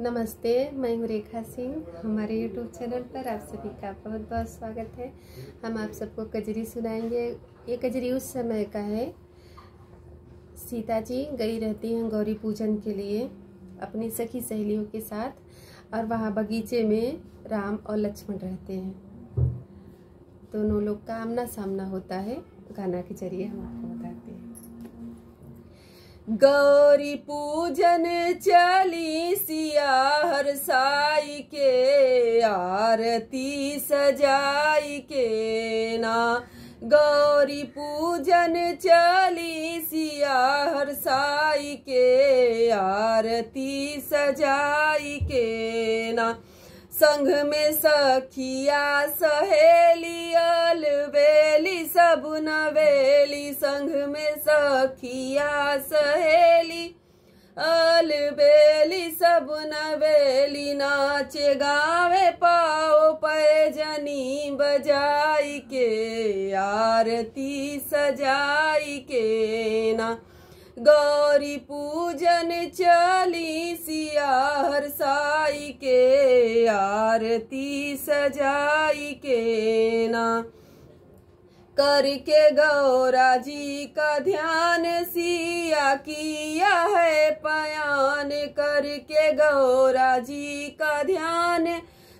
नमस्ते, मैं हूँ रेखा सिंह। हमारे यूट्यूब चैनल पर आप सभी का बहुत बहुत स्वागत है। हम आप सबको कजरी सुनाएंगे। ये कजरी उस समय का है। सीता जी गई रहती हैं गौरी पूजन के लिए अपनी सखी सहेलियों के साथ, और वहाँ बगीचे में राम और लक्ष्मण रहते हैं। दोनों लोग का आमना सामना होता है। गाना के जरिए हम आपको बताते हैं। गौरी पूजन चली सिया हर साई के, आरती सजाई के ना। गौरी पूजन चली सिया हर साई के, आरती सजाई के ना। संग में सखिया सहेली अलबेली सब नवेली, संग में सखिया सहेली अलबेली सब नवेली, नाचे गावे पाओ पैजनी बजाई के, आरती सजाई के ना। गौरी पूजन चली सिया हर साई के, आरती सजाई के ना। करके गौरा जी का ध्यान सिया किया है पयान, करके गौरा जी का ध्यान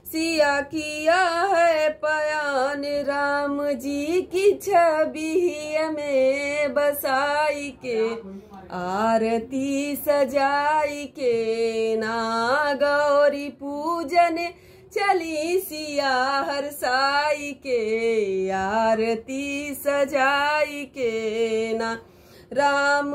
सिया किया है पयान। राम जी की छवि में बसाई के, आरती सजाई के ना। गौरी पूजन चली सिया हर साई के, आरती सजाई के ना। राम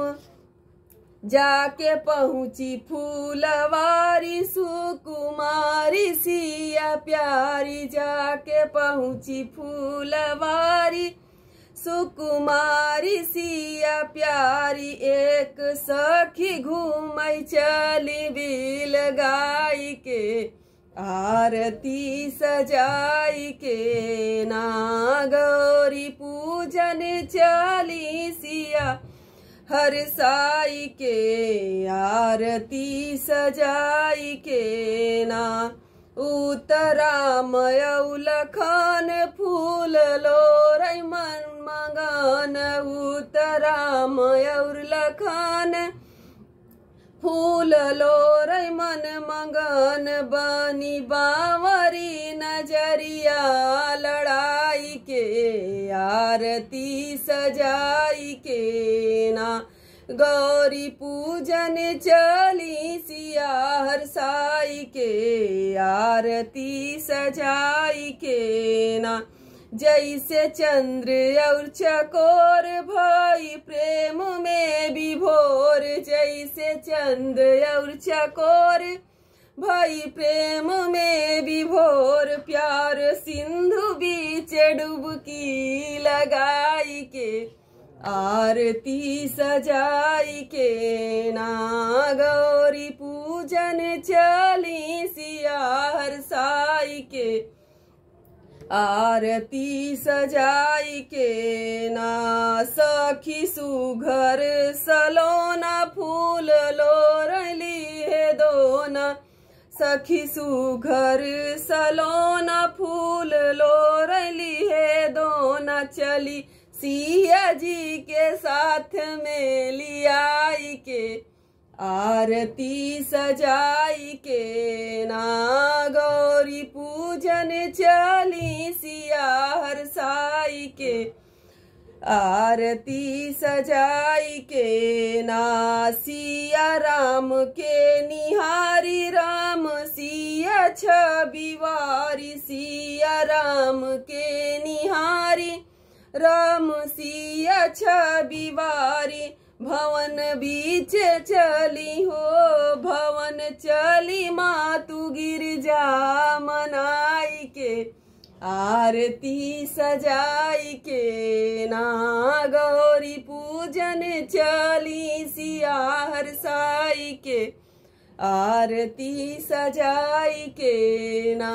जाके पहुँची फूलवारी सुकुमारी सिया प्यारी, जाके पहुँची फूलवारी सुकुमारी सिया प्यारी। एक सखी घूमई चली बिल गाई के, आरती सजाई के ना। गौरी पूजन चली सिया हर साई के, आरती सजाई के ना। उतराम लखन फूल लोरई मन मगन, उतराम लखन फूल लोरई मन मगन। बनी बावरी नजरिया लड़ाई के, आरती सजाई के ना। गौरी पूजन चली सिया हर साई के, आरती सजाई के ना। जैसे चंद्र और चकोर भई प्रेम में विभोर, जैसे चंद्र और चकोर भई प्रेम में विभोर। प्यार सिंधु बीच डुबकी लगाई के, आरती सजाई के ना। गौरी पूजन चली सिया हर साई के, आरती सजाई के ना। सखी सुघर सलोना फूल लोरली है दोना, सखी सुघर सलोना फूल लोरली है दोना। चली सिया जी के साथ में लियाई के, आरती सजाई के ना। गौरी पूजन चली सिया हर साई के, आरती सजाई के ना। सिया राम के निहारी राम सिया छबिवारी, सिया राम के निहारी राम सिया छबिवारी। भवन बीच चली हो भवन चली मातु गिरजा मनाई के, आरती सजाई के ना। गौरी पूजन चली सिया हर साई के, आरती सजाई के ना।